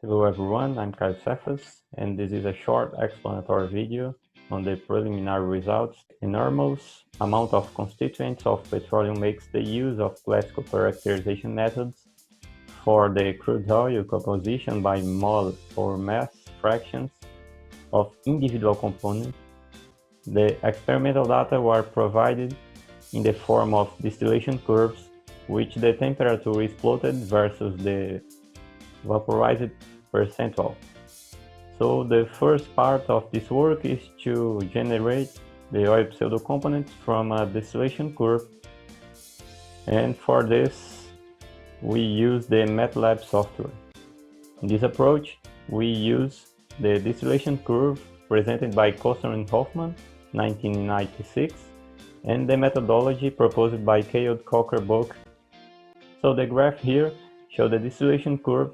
Hello everyone, I'm Caio Cefas, and this is a short explanatory video on the preliminary results. Enormous amount of constituents of petroleum makes the use of classical characterization methods for the crude oil composition by mole or mass fractions of individual components. The experimental data were provided in the form of distillation curves, which the temperature is plotted versus the vaporized percentile. So the first part of this work is to generate the oil pseudocomponents from a distillation curve, and for this we use the MATLAB software. In this approach we use the distillation curve presented by Koster and Hoffman 1996 and the methodology proposed by Caio book. So the graph here shows the distillation curve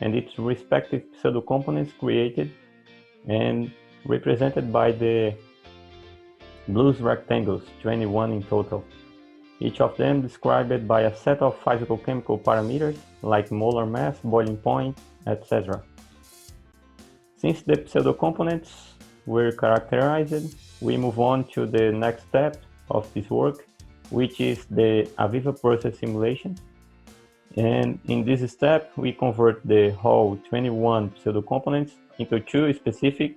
and its respective pseudocomponents created and represented by the blue rectangles, 21 in total, each of them described by a set of physicochemical parameters like molar mass, boiling point, etc. Since the pseudocomponents were characterized, we move on to the next step of this work, which is the Aviva process simulation. And in this step, we convert the whole 21 pseudocomponents into two specific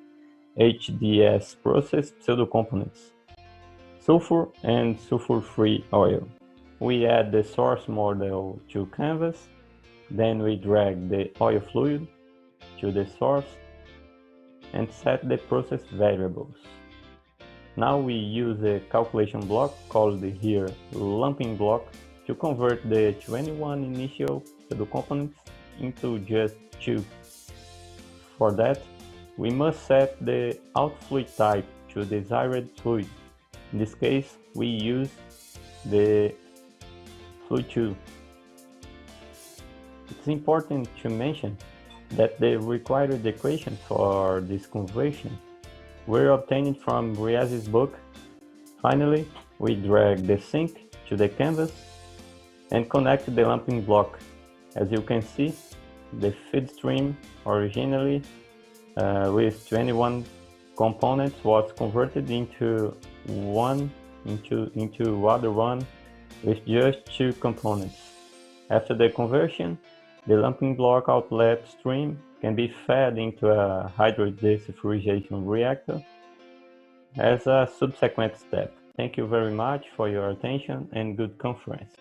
HDS process pseudocomponents, sulfur and sulfur-free oil. We add the source model to canvas, then we drag the oil fluid to the source and set the process variables. Now we use a calculation block called here lumping block to convert the 21 initial pseudocomponents into just 2. For that, we must set the outfluid type to desired fluid. In this case, we use the fluid 2. It's important to mention that the required equations for this conversion were obtained from Riazzi's book. Finally, we drag the sink to the canvas and connect the lumping block. As you can see, the feed stream originally with 21 components was converted into other one with just 2 components. After the conversion, the lumping block outlet stream can be fed into a hydrodesulfurization reactor as a subsequent step. Thank you very much for your attention and good conference.